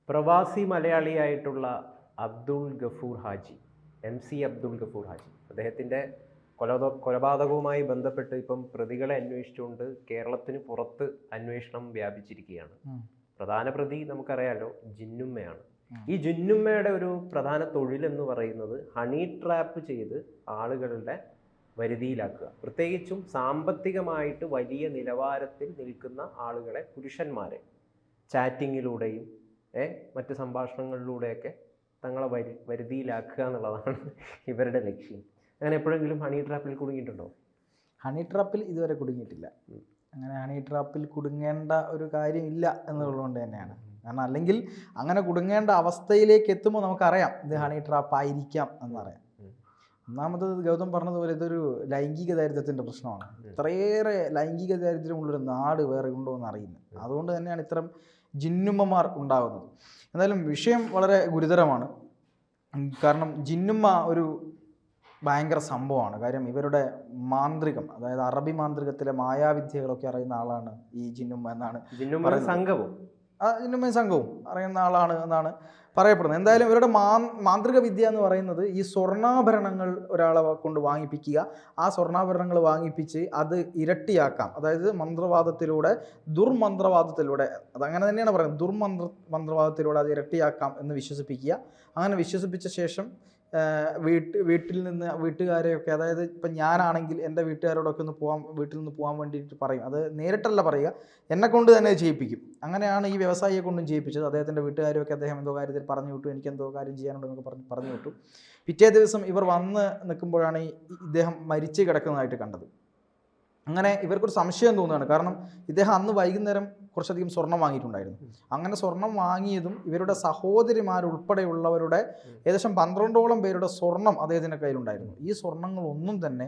പ്രവാസി മലയാളിയായിട്ടുള്ള അബ്ദുൾ ഗഫൂർ ഹാജി, അബ്ദുൾ ഗഫൂർ ഹാജി, അദ്ദേഹത്തിൻ്റെ കൊലപാതകവുമായി ബന്ധപ്പെട്ട് ഇപ്പം പ്രതികളെ അന്വേഷിച്ചുകൊണ്ട് കേരളത്തിന് പുറത്ത് അന്വേഷണം വ്യാപിച്ചിരിക്കുകയാണ്. പ്രധാന പ്രതി നമുക്കറിയാലോ ജിന്നുമ്മയാണ്. ഈ ജിന്നുമ്മയുടെ ഒരു പ്രധാന തൊഴിലെന്ന് പറയുന്നത് ഹണി ട്രാപ്പ് ചെയ്ത് ആളുകളുടെ വരുതിയിലാക്കുക, പ്രത്യേകിച്ചും സാമ്പത്തികമായിട്ട് വലിയ നിലവാരത്തിൽ നിൽക്കുന്ന ആളുകളെ, പുരുഷന്മാരെ ചാറ്റിങ്ങിലൂടെയും മറ്റ് സംഭാഷണങ്ങളിലൂടെയൊക്കെ തങ്ങളെ വരുതിയിലാക്കുക എന്നുള്ളതാണ് ഇവരുടെ ലക്ഷ്യം. അങ്ങനെ എപ്പോഴെങ്കിലും ഹണി ട്രാപ്പിൽ കുടുങ്ങിയിട്ടുണ്ടോ? ഹണി ട്രാപ്പിൽ ഇതുവരെ കുടുങ്ങിയിട്ടില്ല. അങ്ങനെ ഹണി ട്രാപ്പിൽ കുടുങ്ങേണ്ട ഒരു കാര്യമില്ല എന്നുള്ളതുകൊണ്ട് തന്നെയാണ്. കാരണം അല്ലെങ്കിൽ അങ്ങനെ കുടുങ്ങേണ്ട അവസ്ഥയിലേക്ക് എത്തുമ്പോൾ നമുക്കറിയാം ഇത് ഹണി ട്രാപ്പ് ആയിരിക്കാം എന്നറിയാം. ഒന്നാമത് ഗൗതം പറഞ്ഞതുപോലെ ഇതൊരു ലൈംഗിക ദാരിദ്ര്യത്തിൻ്റെ പ്രശ്നമാണ്. ഇത്രയേറെ ലൈംഗിക ദാരിദ്ര്യമുള്ളൊരു നാട് വേറെ ഉണ്ടോ എന്ന് അറിയില്ല. അതുകൊണ്ട് തന്നെയാണ് ഇത്തരം ജിന്നുമ്മമാർ ഉണ്ടാകുന്നത്. എന്തായാലും വിഷയം വളരെ ഗുരുതരമാണ്. കാരണം ജിന്നുമ്മ ഒരു ഭയങ്കര സംഭവമാണ്. കാര്യം ഇവരുടെ മാന്ത്രികം, അതായത് അറബി മാന്ത്രികത്തിലെ മായാവിദ്യകളൊക്കെ അറിയുന്ന ആളാണ് ഈ ജിന്നുമ്മ എന്നാണ് സംഘവും. ജിന്നുമ്മ സംഘവും അറിയുന്ന ആളാണ് എന്നാണ് പറയപ്പെടുന്നത്. എന്തായാലും ഇവരുടെ മാന്ത്രിക വിദ്യ എന്ന് പറയുന്നത് ഈ സ്വർണ്ണാഭരണങ്ങൾ ഒരാളെ കൊണ്ട് വാങ്ങിപ്പിക്കുക, ആ സ്വർണ്ണാഭരണങ്ങൾ വാങ്ങിപ്പിച്ച് അത് ഇരട്ടിയാക്കാം. അതായത് മന്ത്രവാദത്തിലൂടെ, ദുർമന്ത്രവാദത്തിലൂടെ, അതങ്ങനെ തന്നെയാണ് പറയുന്നത്, മന്ത്രവാദത്തിലൂടെ അത് ഇരട്ടിയാക്കാം എന്ന് വിശ്വസിപ്പിക്കുക. അങ്ങനെ വിശ്വസിപ്പിച്ച ശേഷം വീട്ടിൽ നിന്ന് വീട്ടുകാരെയൊക്കെ, അതായത് ഇപ്പം ഞാനാണെങ്കിൽ എൻ്റെ വീട്ടുകാരോടൊക്കെ വീട്ടിൽ നിന്ന് പോകാൻ വേണ്ടിയിട്ട് പറയും. അത് നേരിട്ടല്ല പറയുക, എന്നെ കൊണ്ട് തന്നെ ചെയ്യിപ്പിക്കും. അങ്ങനെയാണ് ഈ വ്യവസായിയെ കൊണ്ടും ചെയ്യിപ്പിച്ചത്. അദ്ദേഹത്തിൻ്റെ വീട്ടുകാരെയൊക്കെ അദ്ദേഹം എന്തോ കാര്യത്തിൽ പറഞ്ഞു വിട്ടു, എനിക്കെന്തോ കാര്യം ചെയ്യാനുണ്ടെന്നൊക്കെ പറഞ്ഞു വിട്ടു. പിറ്റേ ദിവസം ഇവർ വന്ന് നിൽക്കുമ്പോഴാണ് ഇദ്ദേഹം മരിച്ചു കിടക്കുന്നതായിട്ട് കണ്ടത്. അങ്ങനെ ഇവർക്കൊരു സംശയം തോന്നുകയാണ്. കാരണം ഇദ്ദേഹം അന്ന് വൈകുന്നേരം കുറച്ചധികം സ്വർണം വാങ്ങിയിട്ടുണ്ടായിരുന്നു. അങ്ങനെ സ്വർണം വാങ്ങിയതും ഇവരുടെ സഹോദരിമാരുൾപ്പെടെയുള്ളവരുടെ ഏകദേശം 12ഓളം പേരുടെ സ്വർണം അദ്ദേഹത്തിൻ്റെ കയ്യിലുണ്ടായിരുന്നു. ഈ സ്വർണങ്ങളൊന്നും തന്നെ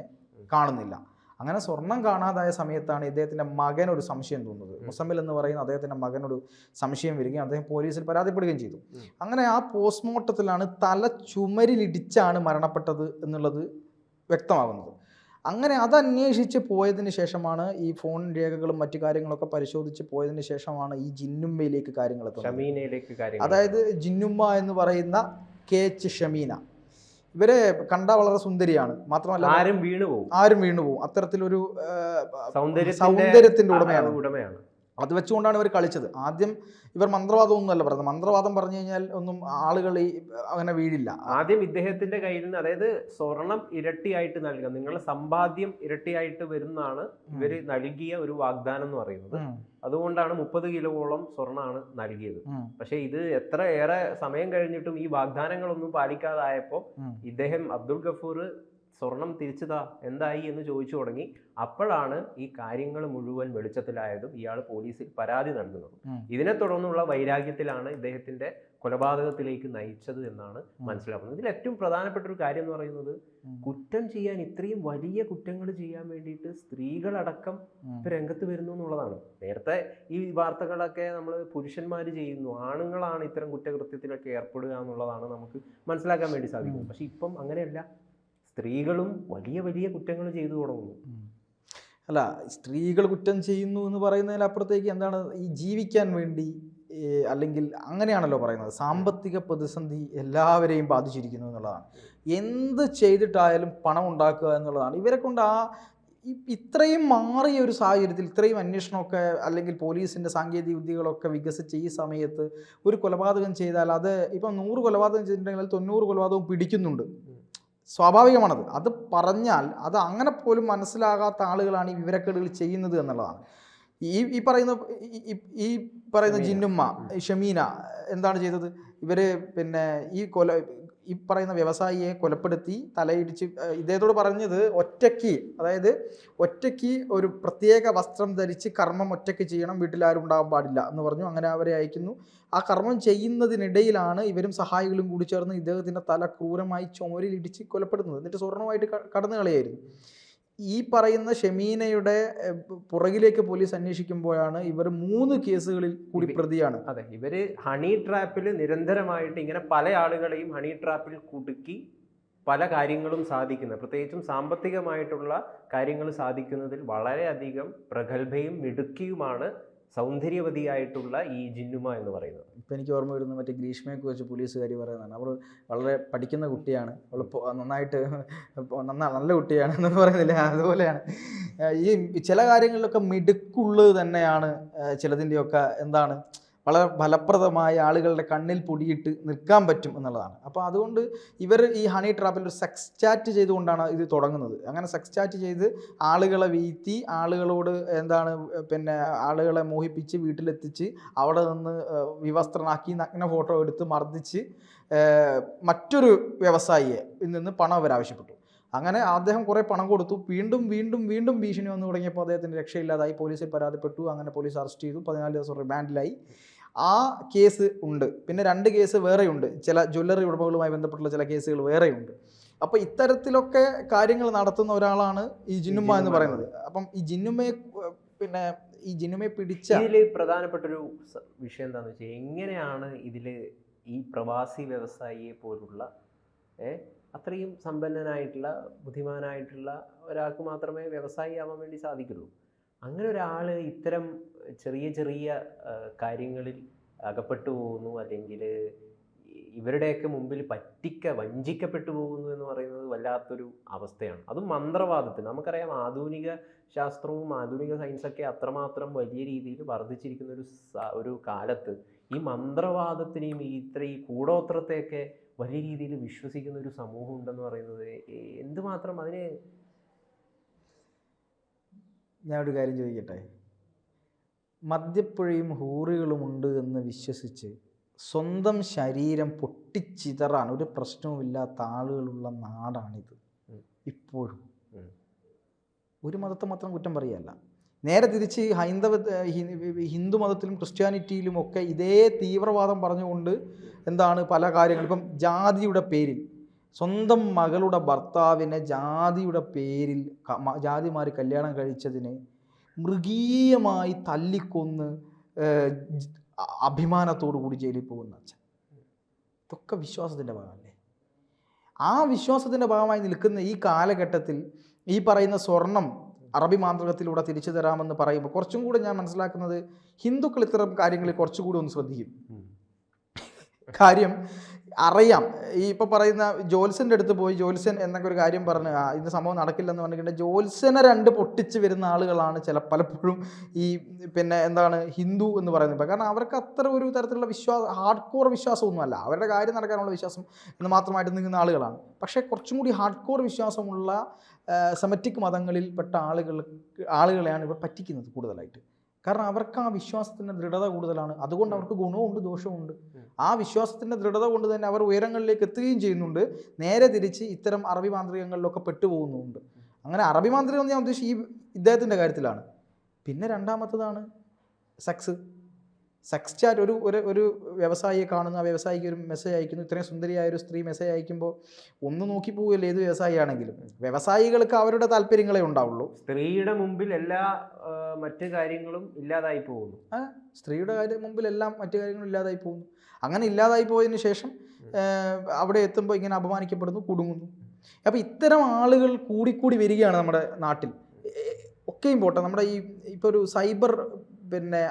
കാണുന്നില്ല. അങ്ങനെ സ്വർണം കാണാതായ സമയത്താണ് ഇദ്ദേഹത്തിൻ്റെ മകനൊരു സംശയം തോന്നുന്നത്. മുസമ്മിൽ എന്ന് പറയുന്ന അദ്ദേഹത്തിൻ്റെ മകനൊരു സംശയം വരികയും അദ്ദേഹം പോലീസിൽ പരാതിപ്പെടുകയും ചെയ്തു. അങ്ങനെ ആ പോസ്റ്റ്മോർട്ടത്തിലാണ് തല ചുമരിലിടിച്ചാണ് മരണപ്പെട്ടത് എന്നുള്ളത് വ്യക്തമാകുന്നത്. അങ്ങനെ അതന്വേഷിച്ച് പോയതിന് ശേഷമാണ്, ഈ ഫോൺ രേഖകളും മറ്റു കാര്യങ്ങളൊക്കെ പരിശോധിച്ച് പോയതിന് ശേഷമാണ് ഈ ജിന്നുമ്മയിലേക്ക് കാര്യങ്ങൾ എത്തുന്നത്. അതായത് ജിന്നുമ്മ എന്ന് പറയുന്ന KH ഷമീന, ഇവരെ കണ്ടാൽ വളരെ സുന്ദരിയാണ്. മാത്രമല്ല ആരും വീണുപോകും. അത്തരത്തിലൊരു സൗന്ദര്യത്തിന്റെ ഉടമയാണ്. അത് വെച്ചുകൊണ്ടാണ് ഇവർ കളിച്ചത്. ആദ്യം ഇവർ മന്ത്രവാദമൊന്നുമല്ല പറയുന്നത്. മന്ത്രവാദം പറഞ്ഞു കഴിഞ്ഞാൽ ഒന്നും ആളുകൾ അങ്ങനെ വീഴില്ല. ആദ്യം ഇദ്ദേഹത്തിന്റെ കയ്യിൽ നിന്ന്, അതായത് സ്വർണം ഇരട്ടിയായിട്ട് നൽകുക, നിങ്ങളുടെ സമ്പാദ്യം ഇരട്ടിയായിട്ട് വരുന്നതാണ് ഇവര് നൽകിയ ഒരു വാഗ്ദാനം എന്ന് പറയുന്നത്. അതുകൊണ്ടാണ് 30 കിലോളം സ്വർണ്ണമാണ് നൽകിയത്. പക്ഷെ ഇത് ഏറെ സമയം കഴിഞ്ഞിട്ടും ഈ വാഗ്ദാനങ്ങളൊന്നും പാലിക്കാതായപ്പോൾ ഇദ്ദേഹം അബ്ദുൾ ഗഫൂർ സ്വർണം തിരിച്ചതാ എന്തായി എന്ന് ചോദിച്ചു തുടങ്ങി. അപ്പോഴാണ് ഈ കാര്യങ്ങൾ മുഴുവൻ വെളിച്ചത്തിലായതും ഇയാൾ പോലീസിൽ പരാതി നൽകുന്നതും. ഇതിനെ തുടർന്നുള്ള വൈരാഗ്യത്തിലാണ് ഇദ്ദേഹത്തിന്റെ കൊലപാതകത്തിലേക്ക് നയിച്ചത് എന്നാണ് മനസ്സിലാക്കുന്നത്. ഇതിൽ ഏറ്റവും പ്രധാനപ്പെട്ട ഒരു കാര്യം എന്ന് പറയുന്നത്, കുറ്റം ചെയ്യാൻ, ഇത്രയും വലിയ കുറ്റങ്ങൾ ചെയ്യാൻ വേണ്ടിയിട്ട് സ്ത്രീകളടക്കം രംഗത്ത് വരുന്നു എന്നുള്ളതാണ്. നേരത്തെ ഈ വാർത്തകളൊക്കെ നമ്മൾ പുരുഷന്മാർ ചെയ്യുന്നു, ആണുങ്ങളാണ് ഇത്തരം കുറ്റകൃത്യത്തിലൊക്കെ ഏർപ്പെടുക എന്നുള്ളതാണ് നമുക്ക് മനസ്സിലാക്കാൻ വേണ്ടി സാധിക്കുന്നത്. പക്ഷെ ഇപ്പം അങ്ങനെയല്ല, സ്ത്രീകളും വലിയ വലിയ കുറ്റങ്ങൾ ചെയ്തു തുടങ്ങുന്നു. അല്ല, സ്ത്രീകൾ കുറ്റം ചെയ്യുന്നു എന്ന് പറയുന്നതിലപ്പുറത്തേക്ക് എന്താണ്, ഈ ജീവിക്കാൻ വേണ്ടി, അല്ലെങ്കിൽ അങ്ങനെയാണല്ലോ പറയുന്നത്, സാമ്പത്തിക പ്രതിസന്ധി എല്ലാവരെയും ബാധിച്ചിരിക്കുന്നു എന്നുള്ളതാണ്. എന്ത് ചെയ്തിട്ടായാലും പണം ഉണ്ടാക്കുക എന്നുള്ളതാണ് ഇവരെ കൊണ്ട്. ഇത്രയും മാറിയ ഒരു സാഹചര്യത്തിൽ, ഇത്രയും അന്വേഷണമൊക്കെ അല്ലെങ്കിൽ പോലീസിൻ്റെ സാങ്കേതിക വിദ്യകളൊക്കെ വികസിച്ച ഈ സമയത്ത് ഒരു കൊലപാതകം ചെയ്താൽ, അത് ഇപ്പം 100 കൊലപാതകം ചെയ്തിട്ടുണ്ടെങ്കിൽ 90 കൊലപാതകവും പിടിക്കുന്നുണ്ട്. സ്വാഭാവികമാണത്. അത് പറഞ്ഞാൽ അത് അങ്ങനെ പോലും മനസ്സിലാകാത്ത ആളുകളാണ് ഈ വിവരക്കേടുകൾ ചെയ്യുന്നത് എന്നുള്ളതാണ്. ഈ പറയുന്ന ജിന്നുമ്മ ഷമീന എന്താണ് ചെയ്തത്? ഇവർ ഈ പറയുന്ന വ്യവസായിയെ കൊലപ്പെടുത്തി തലയിടിച്ച് ഇദ്ദേഹത്തോട് പറഞ്ഞത് ഒറ്റയ്ക്ക് ഒരു പ്രത്യേക വസ്ത്രം ധരിച്ച് കർമ്മം ഒറ്റയ്ക്ക് ചെയ്യണം, വീട്ടിലാരും ഉണ്ടാകാൻ പാടില്ല എന്ന് പറഞ്ഞു. അങ്ങനെ അവരെ അയക്കുന്നു. ആ കർമ്മം ചെയ്യുന്നതിനിടയിലാണ് ഇവരും സഹായികളും കൂടി ചേർന്ന് ഇദ്ദേഹത്തിൻ്റെ തല ക്രൂരമായി ചുമരിലിടിച്ച് കൊലപ്പെടുന്നത്. എന്നിട്ട് സ്വർണ്ണമായിട്ട് കടന്നു കളയായിരുന്നു. ഈ പറയുന്ന ഷമീനയുടെ പുറകിലേക്ക് പോലീസ് അന്വേഷിക്കുമ്പോഴാണ് ഇവർ 3 കേസുകളിൽ കൂടി പ്രതിയാണ്. അതെ, ഇവര് ഹണി ട്രാപ്പിൽ നിരന്തരമായിട്ട് ഇങ്ങനെ പല ആളുകളെയും ഹണി ട്രാപ്പിൽ കുടുക്കി പല കാര്യങ്ങളും സാധിക്കുന്നത്, പ്രത്യേകിച്ചും സാമ്പത്തികമായിട്ടുള്ള കാര്യങ്ങൾ സാധിക്കുന്നതിൽ വളരെയധികം പ്രഗത്ഭയും മിടുക്കിയുമാണ് സൗന്ദര്യവതിയായിട്ടുള്ള ഈ ജിന്നുമ എന്ന് പറയുന്നത്. ഇപ്പം എനിക്ക് ഓർമ്മ വരുന്നത് മറ്റേ ഗ്രീഷ്മയൊക്കെ വെച്ച് പോലീസുകാരി പറയുന്നതാണ്. അവൾ വളരെ പഠിക്കുന്ന കുട്ടിയാണ്, അവൾ നന്നായിട്ട് നല്ല കുട്ടിയാണ് എന്നൊക്കെ പറയുന്നില്ല, അതുപോലെയാണ് ഈ ചില കാര്യങ്ങളിലൊക്കെ മിടുക്കുള്ളത് തന്നെയാണ് ചിലതിൻ്റെയൊക്കെ എന്താണ് വളരെ ഫലപ്രദമായ ആളുകളുടെ കണ്ണിൽ പൊടിയിട്ട് നിൽക്കാൻ പറ്റും എന്നുള്ളതാണ്. അപ്പോൾ അതുകൊണ്ട് ഇവർ ഈ ഹണി ട്രാപ്പിൽ ഒരു സെക്സ് ചാറ്റ് ചെയ്തുകൊണ്ടാണ് ഇത് തുടങ്ങുന്നത്. അങ്ങനെ സെക്സ് ചാറ്റ് ചെയ്ത് ആളുകളെ വീഴ്ത്തി ആളുകളോട് എന്താണ് പിന്നെ ആളുകളെ മോഹിപ്പിച്ച് വീട്ടിലെത്തിച്ച് അവിടെ നിന്ന് വിവസ്ത്രനാക്കി നഗ്ന ഫോട്ടോ എടുത്ത് മർദ്ദിച്ച് മറ്റൊരു വ്യവസായിയെ നിന്ന് പണം അവരാവശ്യപ്പെട്ടു. അങ്ങനെ അദ്ദേഹം കുറേ പണം കൊടുത്തു. വീണ്ടും വീണ്ടും വീണ്ടും ഭീഷണി വന്നു തുടങ്ങിയപ്പോൾ അദ്ദേഹത്തിന് രക്ഷയില്ലാതായി. പോലീസിൽ പരാതിപ്പെട്ടു. അങ്ങനെ പോലീസ് അറസ്റ്റ് ചെയ്തു. 14 ദിവസം റിമാൻഡിലായി. ആ കേസ് ഉണ്ട്. പിന്നെ 2 കേസ് വേറെയുണ്ട്. ചില ജ്വല്ലറി ഉടമകളുമായി ബന്ധപ്പെട്ടുള്ള ചില കേസുകൾ വേറെയുണ്ട്. അപ്പോൾ ഇത്തരത്തിലൊക്കെ കാര്യങ്ങൾ നടത്തുന്ന ഒരാളാണ് ഈ ജിന്നുമ്മ എന്ന് പറയുന്നത്. അപ്പം ഈ ജിന്നുമ്മയെ പിടിച്ച ഇതിൽ പ്രധാനപ്പെട്ടൊരു വിഷയം എന്താണെന്ന് വെച്ചാൽ, എങ്ങനെയാണ് ഇതിൽ ഈ പ്രവാസി വ്യവസായിയെ പോലുള്ള അത്രയും സമ്പന്നനായിട്ടുള്ള ബുദ്ധിമാനായിട്ടുള്ള ഒരാൾക്ക് മാത്രമേ വ്യവസായി ആവാൻ വേണ്ടി സാധിക്കുള്ളൂ. അങ്ങനെ ഒരാൾ ഇത്തരം ചെറിയ ചെറിയ കാര്യങ്ങളിൽ അകപ്പെട്ടു പോകുന്നു, അല്ലെങ്കിൽ ഇവരുടെയൊക്കെ മുമ്പിൽ വഞ്ചിക്കപ്പെട്ടു പോകുന്നു എന്ന് പറയുന്നത് വല്ലാത്തൊരു അവസ്ഥയാണ്. അതും മന്ത്രവാദത്തിന്. നമുക്കറിയാം, ആധുനിക ശാസ്ത്രവും ആധുനിക സയൻസൊക്കെ അത്രമാത്രം വലിയ രീതിയിൽ വർദ്ധിച്ചിരിക്കുന്ന ഒരു കാലത്ത് ഈ മന്ത്രവാദത്തിനെയും ഈ കൂടോത്രത്തെയൊക്കെ വലിയ രീതിയിൽ വിശ്വസിക്കുന്ന ഒരു സമൂഹം ഉണ്ടെന്ന് പറയുന്നത് എന്തുമാത്രം അതിന്. ഞാനൊരു കാര്യം ചോദിക്കട്ടെ, മദ്യപ്പുഴയും ഹൂറികളുമുണ്ട് എന്ന് വിശ്വസിച്ച് സ്വന്തം ശരീരം പൊട്ടിച്ചിതറാൻ ഒരു പ്രശ്നവുമില്ലാത്ത ആളുകളുള്ള നാടാണിത്. ഇപ്പോഴും ഒരു മതത്തെ മാത്രം കുറ്റം പറയുകയല്ല, നേരെ തിരിച്ച് ഹിന്ദു മതത്തിലും ക്രിസ്ത്യാനിറ്റിയിലും ഒക്കെ ഇതേ തീവ്രവാദം പറഞ്ഞുകൊണ്ട് എന്താണ് പല കാര്യങ്ങളും. ഇപ്പം ജാതിയുടെ പേരിൽ സ്വന്തം മകളുടെ ഭർത്താവിനെ ജാതിയുടെ പേരിൽ ജാതിമാർ കല്യാണം കഴിച്ചതിന് മൃഗീയമായി തല്ലിക്കൊന്ന് അഭിമാനത്തോടു കൂടി ജയിലിൽ പോകുന്ന അച്ഛൻ. ഇതൊക്കെ വിശ്വാസത്തിൻ്റെ ഭാഗമല്ലേ? ആ വിശ്വാസത്തിൻ്റെ ഭാഗമായി നിൽക്കുന്ന ഈ കാലഘട്ടത്തിൽ ഈ പറയുന്ന സ്വർണം അറബി മാന്ത്രികത്തിലൂടെ തിരിച്ചു തരാമെന്ന് പറയുമ്പോൾ കുറച്ചും കൂടെ ഞാൻ മനസ്സിലാക്കുന്നത് ഹിന്ദുക്കൾ ഇത്തരം കാര്യങ്ങളിൽ കുറച്ചുകൂടി ഒന്ന് ശ്രദ്ധിക്കും. കാര്യം അറിയാം, ഈ ഇപ്പോൾ പറയുന്ന ജോത്സ്യൻ്റെ അടുത്ത് പോയി ജോത്സ്യൻ എന്നൊക്കെ ഒരു കാര്യം പറഞ്ഞ് ഇത് സംഭവം നടക്കില്ലെന്ന് പറഞ്ഞിട്ടുണ്ടെങ്കിൽ ജോത്സ്യനെ 2 പൊട്ടിച്ച് വരുന്ന ആളുകളാണ് പലപ്പോഴും ഈ എന്താണ് ഹിന്ദു എന്ന് പറയുന്നത്. കാരണം അവർക്ക് അത്ര ഒരു തരത്തിലുള്ള ഹാർഡ് കോർ വിശ്വാസമൊന്നുമല്ല, അവരുടെ കാര്യം നടക്കാനുള്ള വിശ്വാസം എന്ന് മാത്രമായിട്ട് നിൽക്കുന്ന ആളുകളാണ്. പക്ഷേ കുറച്ചും കൂടി ഹാർഡ് കോർ വിശ്വാസമുള്ള സെമറ്റിക് മതങ്ങളിൽപ്പെട്ട ആളുകളെയാണ് ഇവർ പറ്റിക്കുന്നത് കൂടുതലായിട്ട്. കാരണം അവർക്ക് ആ വിശ്വാസത്തിൻ്റെ ദൃഢത കൂടുതലാണ്. അതുകൊണ്ട് അവർക്ക് ഗുണവുമുണ്ട് ദോഷവുമുണ്ട്. ആ വിശ്വാസത്തിൻ്റെ ദൃഢത കൊണ്ട് തന്നെ അവർ ഉയരങ്ങളിലേക്ക് എത്തുകയും ചെയ്യുന്നുണ്ട്. നേരെ തിരിച്ച് ഇത്തരം അറബി മാന്ത്രികങ്ങളിലൊക്കെ പെട്ടുപോകുന്നുമുണ്ട്. അങ്ങനെ അറബി മാന്ത്രികം എന്ന് ഞാൻ ഉദ്ദേശിച്ച് ഇദ്ദേഹത്തിൻ്റെ കാര്യത്തിലാണ്. പിന്നെ രണ്ടാമത്തതാണ് സെക്സ് ചാറ്റ്. ഒരു വ്യവസായിയെ കാണുന്നു, ആ വ്യവസായിക്ക് ഒരു മെസ്സേജ് അയക്കുന്നു. ഇത്രയും സുന്ദരിയായ ഒരു സ്ത്രീ മെസ്സേജ് അയക്കുമ്പോൾ ഒന്ന് നോക്കി പോവുകയല്ലേ ഏത് വ്യവസായിയാണെങ്കിലും. വ്യവസായികൾക്ക് അവരുടെ താല്പര്യങ്ങളെ ഉണ്ടാവുള്ളൂ. സ്ത്രീയുടെ മുമ്പിൽ എല്ലാ മറ്റു കാര്യങ്ങളും ഇല്ലാതായി പോകുന്നു. സ്ത്രീയുടെ മുമ്പിൽ എല്ലാം മറ്റു കാര്യങ്ങളും ഇല്ലാതായി പോകുന്നു. അങ്ങനെ ഇല്ലാതായി പോയതിന് ശേഷം അവിടെ എത്തുമ്പോൾ ഇങ്ങനെ അപമാനിക്കപ്പെടുന്നു, കുടുങ്ങുന്നു. അപ്പോൾ ഇത്തരം ആളുകൾ കൂടിക്കൂടി വരികയാണ് നമ്മുടെ നാട്ടിൽ. ഒക്കെയും പോട്ടെ, നമ്മുടെ ഇപ്പോൾ ഒരു സൈബർ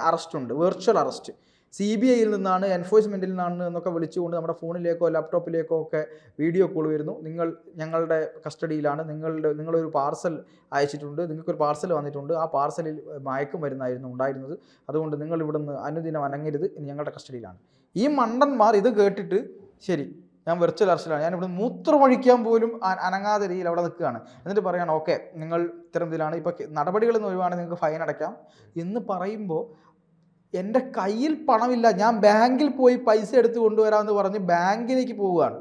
അറസ്റ്റുണ്ട്, വെർച്വൽ അറസ്റ്റ്. CBIയിൽ നിന്നാണ്, എൻഫോഴ്സ്മെൻറ്റിൽ നിന്നാണ് എന്നൊക്കെ വിളിച്ചുകൊണ്ട് നമ്മുടെ ഫോണിലേക്കോ ലാപ്ടോപ്പിലേക്കോ ഒക്കെ വീഡിയോ കോൾ വരുന്നു. നിങ്ങൾ ഞങ്ങളുടെ കസ്റ്റഡിയിലാണ്, നിങ്ങളൊരു പാർസൽ അയച്ചിട്ടുണ്ട്, നിങ്ങൾക്കൊരു പാർസൽ വന്നിട്ടുണ്ട്, ആ പാർസലിൽ മയക്കുമരുന്നായിരുന്നു ഉണ്ടായിരുന്നത്, അതുകൊണ്ട് നിങ്ങൾ ഇവിടുന്ന് അനുദിനം അനങ്ങരുത്, ഇനി ഞങ്ങളുടെ കസ്റ്റഡിയിലാണ്. ഈ മണ്ടന്മാർ ഇത് കേട്ടിട്ട് ശരി ഞാൻ വെർച്വൽ അറസ്റ്റിലാണ്, ഞാൻ ഇവിടെ മൂത്രമൊഴിക്കാൻ പോലും അനങ്ങാതെ രീതിയിൽ അവിടെ നിൽക്കുകയാണ്, എന്നിട്ട് പറയാണ് ഓക്കെ നിങ്ങൾ ഇത്തരം ഇതിലാണ്, ഇപ്പോൾ നടപടികളിൽ നിന്ന് ഒഴിവാണെങ്കിൽ നിങ്ങൾക്ക് ഫൈൻ അടയ്ക്കാം എന്ന് പറയുമ്പോൾ എൻ്റെ കയ്യിൽ പണമില്ല, ഞാൻ ബാങ്കിൽ പോയി പൈസ എടുത്ത് കൊണ്ടുവരാമെന്ന് പറഞ്ഞ് ബാങ്കിലേക്ക് പോവുകയാണ്.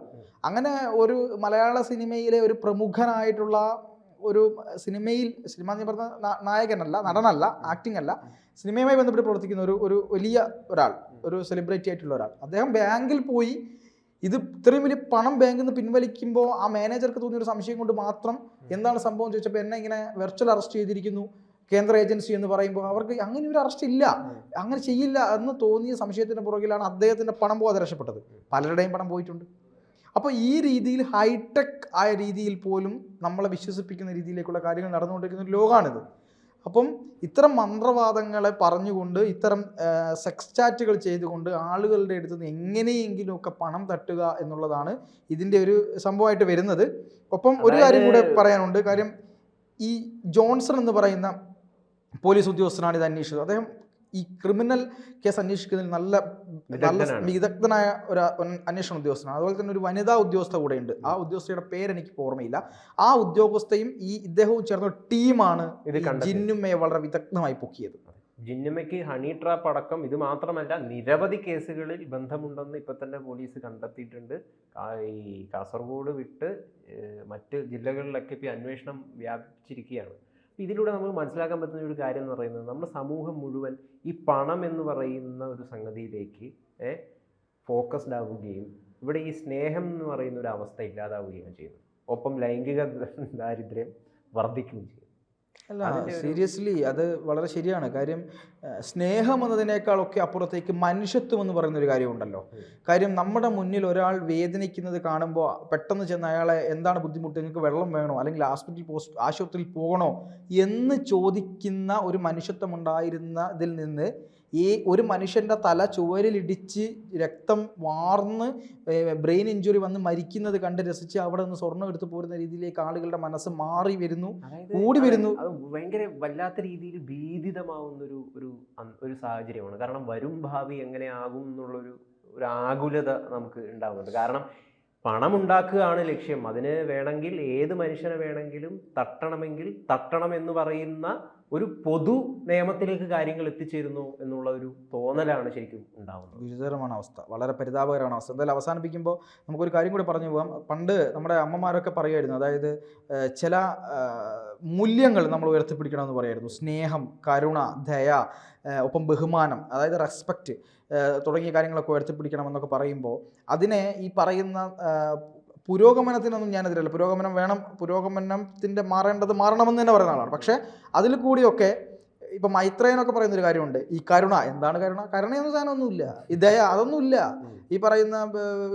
അങ്ങനെ ഒരു മലയാള സിനിമയിലെ ഒരു പ്രമുഖനായിട്ടുള്ള ഒരു സിനിമ എന്ന് പറഞ്ഞ നായകനല്ല, നടനല്ല, ആക്ടിംഗ് അല്ല, സിനിമയുമായി ബന്ധപ്പെട്ട് പ്രവർത്തിക്കുന്ന ഒരു വലിയ ഒരാൾ, ഒരു സെലിബ്രിറ്റി ആയിട്ടുള്ള ഒരാൾ, അദ്ദേഹം ബാങ്കിൽ പോയി ഇത് ഇത്രയും വലിയ പണം ബാങ്കിൽ നിന്ന് പിൻവലിക്കുമ്പോൾ ആ മാനേജർക്ക് തോന്നിയൊരു സംശയം കൊണ്ട് മാത്രം എന്താണ് സംഭവം ചോദിച്ചപ്പോൾ എന്നെ ഇങ്ങനെ വെർച്വൽ അറസ്റ്റ് ചെയ്തിരിക്കുന്നു കേന്ദ്ര ഏജൻസി എന്ന് പറയുമ്പോൾ അവർക്ക് അങ്ങനെ ഒരു അറസ്റ്റ് ഇല്ല, അങ്ങനെ ചെയ്യില്ല എന്ന് തോന്നിയ സംശയത്തിൻ്റെ പുറകിലാണ് അദ്ദേഹത്തിൻ്റെ പണം പോകാതെ രക്ഷപ്പെട്ടത്. പലരുടെയും പണം പോയിട്ടുണ്ട്. അപ്പോൾ ഈ രീതിയിൽ ഹൈടെക് ആയ രീതിയിൽ പോലും നമ്മളെ വിശ്വസിപ്പിക്കുന്ന രീതിയിലേക്കുള്ള കാര്യങ്ങൾ നടന്നുകൊണ്ടിരിക്കുന്ന ഒരു ലോകമാണിത്. അപ്പം ഇത്തരം മന്ത്രവാദങ്ങളെ പറഞ്ഞുകൊണ്ട് ഇത്തരം സെക്സ് ചാറ്റുകൾ ചെയ്തുകൊണ്ട് ആളുകളുടെ അടുത്ത് നിന്ന് എങ്ങനെയെങ്കിലുമൊക്കെ പണം തട്ടുക എന്നുള്ളതാണ് ഇതിൻ്റെ ഒരു സംഭവമായിട്ട് വരുന്നത്. ഒപ്പം ഒരു കാര്യം കൂടെ പറയാനുണ്ട്. കാര്യം ഈ ജോൺസൺ എന്ന് പറയുന്ന പോലീസ് ഉദ്യോഗസ്ഥനാണ് ഇത് അന്വേഷിച്ചത്. അദ്ദേഹം ഈ ക്രിമിനൽ കേസ് അന്വേഷിക്കുന്നതിൽ നല്ല വിദഗ്ധനായ ഒരു അന്വേഷണ ഉദ്യോഗസ്ഥനാണ്. അതുപോലെ തന്നെ ഒരു വനിതാ ഉദ്യോഗസ്ഥ കൂടെ ഉണ്ട്. ആ ഉദ്യോഗസ്ഥയുടെ പേരെനിക്ക് ഓർമ്മയില്ല. ആ ഉദ്യോഗസ്ഥയും ഇദ്ദേഹവും ചേർന്ന ടീമാണ് ജിന്നുമ്മയെ വളരെ വിദഗ്ധമായി പൊക്കിയത്. ജിന്നുമ്മയ്ക്ക് ഹണി ട്രാപ്പ് അടക്കം ഇത് മാത്രമല്ല നിരവധി കേസുകളിൽ ബന്ധമുണ്ടെന്ന് ഇപ്പൊ തന്നെ പോലീസ് കണ്ടെത്തിയിട്ടുണ്ട്. ഈ കാസർഗോഡ് വിട്ട് മറ്റ് ജില്ലകളിലൊക്കെ ഇപ്പൊ അന്വേഷണം വ്യാപിച്ചിരിക്കുകയാണ്. ഇതിലൂടെ നമുക്ക് മനസ്സിലാക്കാൻ പറ്റുന്ന ഒരു കാര്യം എന്ന് പറയുന്നത് നമ്മുടെ സമൂഹം മുഴുവൻ ഈ പണം എന്ന് പറയുന്ന ഒരു സംഗതിയിലേക്ക് ഫോക്കസ്ഡ് ആവുകയും ഇവിടെ ഈ സ്നേഹം എന്ന് പറയുന്ന ഒരു അവസ്ഥ ഇല്ലാതാവുകയാണ് ചെയ്യുന്നത്. ഒപ്പം ലൈംഗിക ദാരിദ്ര്യം വർദ്ധിക്കുകയും ചെയ്യും. അല്ല, സീരിയസ്ലി അത് വളരെ ശരിയാണ്. കാര്യം സ്നേഹം എന്നതിനേക്കാളൊക്കെ അപ്പുറത്തേക്ക് മനുഷ്യത്വം എന്ന് പറയുന്ന ഒരു കാര്യമുണ്ടല്ലോ. കാര്യം നമ്മുടെ മുന്നിൽ ഒരാൾ വേദനിക്കുന്നത് കാണുമ്പോൾ പെട്ടെന്ന് ചെന്ന് അയാളെ എന്താണ് ബുദ്ധിമുട്ട്, നിങ്ങൾക്ക് വെള്ളം വേണോ, അല്ലെങ്കിൽ ആശുപത്രിയിൽ പോകണോ എന്ന് ചോദിക്കുന്ന ഒരു മനുഷ്യത്വം ഉണ്ടായിരുന്നതിൽ നിന്ന് ഈ ഒരു മനുഷ്യൻ്റെ തല ചുവരിലിടിച്ച് രക്തം വാർന്ന് ബ്രെയിൻ ഇഞ്ചുറി വന്ന് മരിക്കുന്നത് കണ്ട് രസിച്ച് അവിടെ നിന്ന് സ്വർണ്ണം എടുത്ത് പോരുന്ന രീതിയിലേക്ക് ആളുകളുടെ മനസ്സ് മാറി വരുന്നു, കൂടി വരുന്നു. അത് ഭയങ്കര വല്ലാത്ത രീതിയിൽ ഭീതിതമാവുന്ന ഒരു സാഹചര്യമാണ്. കാരണം വരും ഭാവി എങ്ങനെയാകും എന്നുള്ളൊരു ആകുലത നമുക്ക് ഉണ്ടാകുന്നുണ്ട്. കാരണം പണം ഉണ്ടാക്കുകയാണ് ലക്ഷ്യം. അതിന് വേണമെങ്കിൽ ഏത് മനുഷ്യനെ വേണമെങ്കിലും തട്ടണമെങ്കിൽ തട്ടണം എന്ന് പറയുന്ന ഒരു പൊതു നിയമത്തിലേക്ക് കാര്യങ്ങൾ എത്തിച്ചേരുന്നു എന്നുള്ള ഒരു തോന്നലാണ് ശരിക്കും ഉണ്ടാകുന്നത്. ഗുരുതരമാണ് അവസ്ഥ, വളരെ പരിതാപകരമാണ് അവസ്ഥ. എന്തായാലും അവസാനിപ്പിക്കുമ്പോൾ നമുക്കൊരു കാര്യം കൂടി പറഞ്ഞു പോകാം. പണ്ട് നമ്മുടെ അമ്മമാരൊക്കെ പറയുമായിരുന്നു, അതായത് ചില മൂല്യങ്ങൾ നമ്മൾ ഉയർത്തിപ്പിടിക്കണമെന്ന് പറയുമായിരുന്നു. സ്നേഹം, കരുണ, ദയ, ഒപ്പം ബഹുമാനം, അതായത് റെസ്പെക്റ്റ് തുടങ്ങിയ കാര്യങ്ങളൊക്കെ ഉയർത്തിപ്പിടിക്കണമെന്നൊക്കെ പറയുമ്പോൾ അതിനെ ഈ പറയുന്ന പുരോഗമനത്തിനൊന്നും ഞാനെതിരല്ല. പുരോഗമനം വേണം, പുരോഗമനത്തിൻ്റെ മാറണമെന്ന് തന്നെ പറയുന്ന ആളാണ്. പക്ഷേ അതിൽ കൂടിയൊക്കെ ഇപ്പം മൈത്രേനൊക്കെ പറയുന്നൊരു കാര്യമുണ്ട്. ഈ കരുണ, എന്താണ് കരുണ? കരുണയൊന്നും സാധനമൊന്നുമില്ല. ഈ ദയ, അതൊന്നുമില്ല. ഈ പറയുന്ന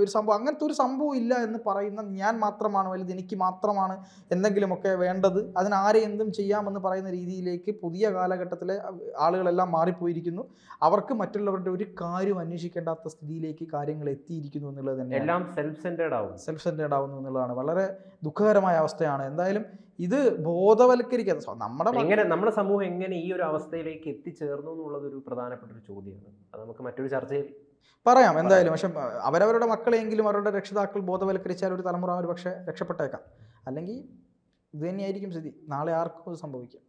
ഒരു സംഭവം, അങ്ങനത്തെ ഒരു സംഭവം ഇല്ല എന്ന് പറയുന്ന ഞാൻ മാത്രമാണ് വലുത്, എനിക്ക് മാത്രമാണ് എന്തെങ്കിലുമൊക്കെ വേണ്ടത്, അതിനാരെ എന്തും ചെയ്യാമെന്ന് പറയുന്ന രീതിയിലേക്ക് പുതിയ കാലഘട്ടത്തിലെ ആളുകളെല്ലാം മാറിപ്പോയിരിക്കുന്നു. അവർക്ക് മറ്റുള്ളവരുടെ ഒരു കാര്യം അന്വേഷിക്കേണ്ടാത്ത സ്ഥിതിയിലേക്ക് കാര്യങ്ങൾ എത്തിയിരിക്കുന്നു എന്നുള്ളത് തന്നെ എല്ലാം സെൽഫ് സെൻറ്റേർഡ് ആവുന്നു എന്നുള്ളതാണ് വളരെ ദുഃഖകരമായ അവസ്ഥയാണ്. എന്തായാലും ഇത് ബോധവൽക്കരിക്കാതെ നമ്മുടെ സമൂഹം എങ്ങനെ ഈ ഒരു അവസ്ഥയിലേക്ക് എത്തിച്ചേർന്നു എന്നുള്ളത് ഒരു പ്രധാനപ്പെട്ട ഒരു ചോദ്യമാണ്. അത് നമുക്ക് മറ്റൊരു ചർച്ചയിൽ പറയാം എന്തായാലും. പക്ഷെ അവരവരുടെ മക്കളെങ്കിലും അവരുടെ രക്ഷിതാക്കൾ ബോധവൽക്കരിച്ചാൽ ഒരു തലമുറ ഒരു പക്ഷേ രക്ഷപ്പെട്ടേക്കാം. അല്ലെങ്കിൽ ഇത് തന്നെയായിരിക്കും സ്ഥിതി. നാളെ ആർക്കും അത് സംഭവിക്കാം.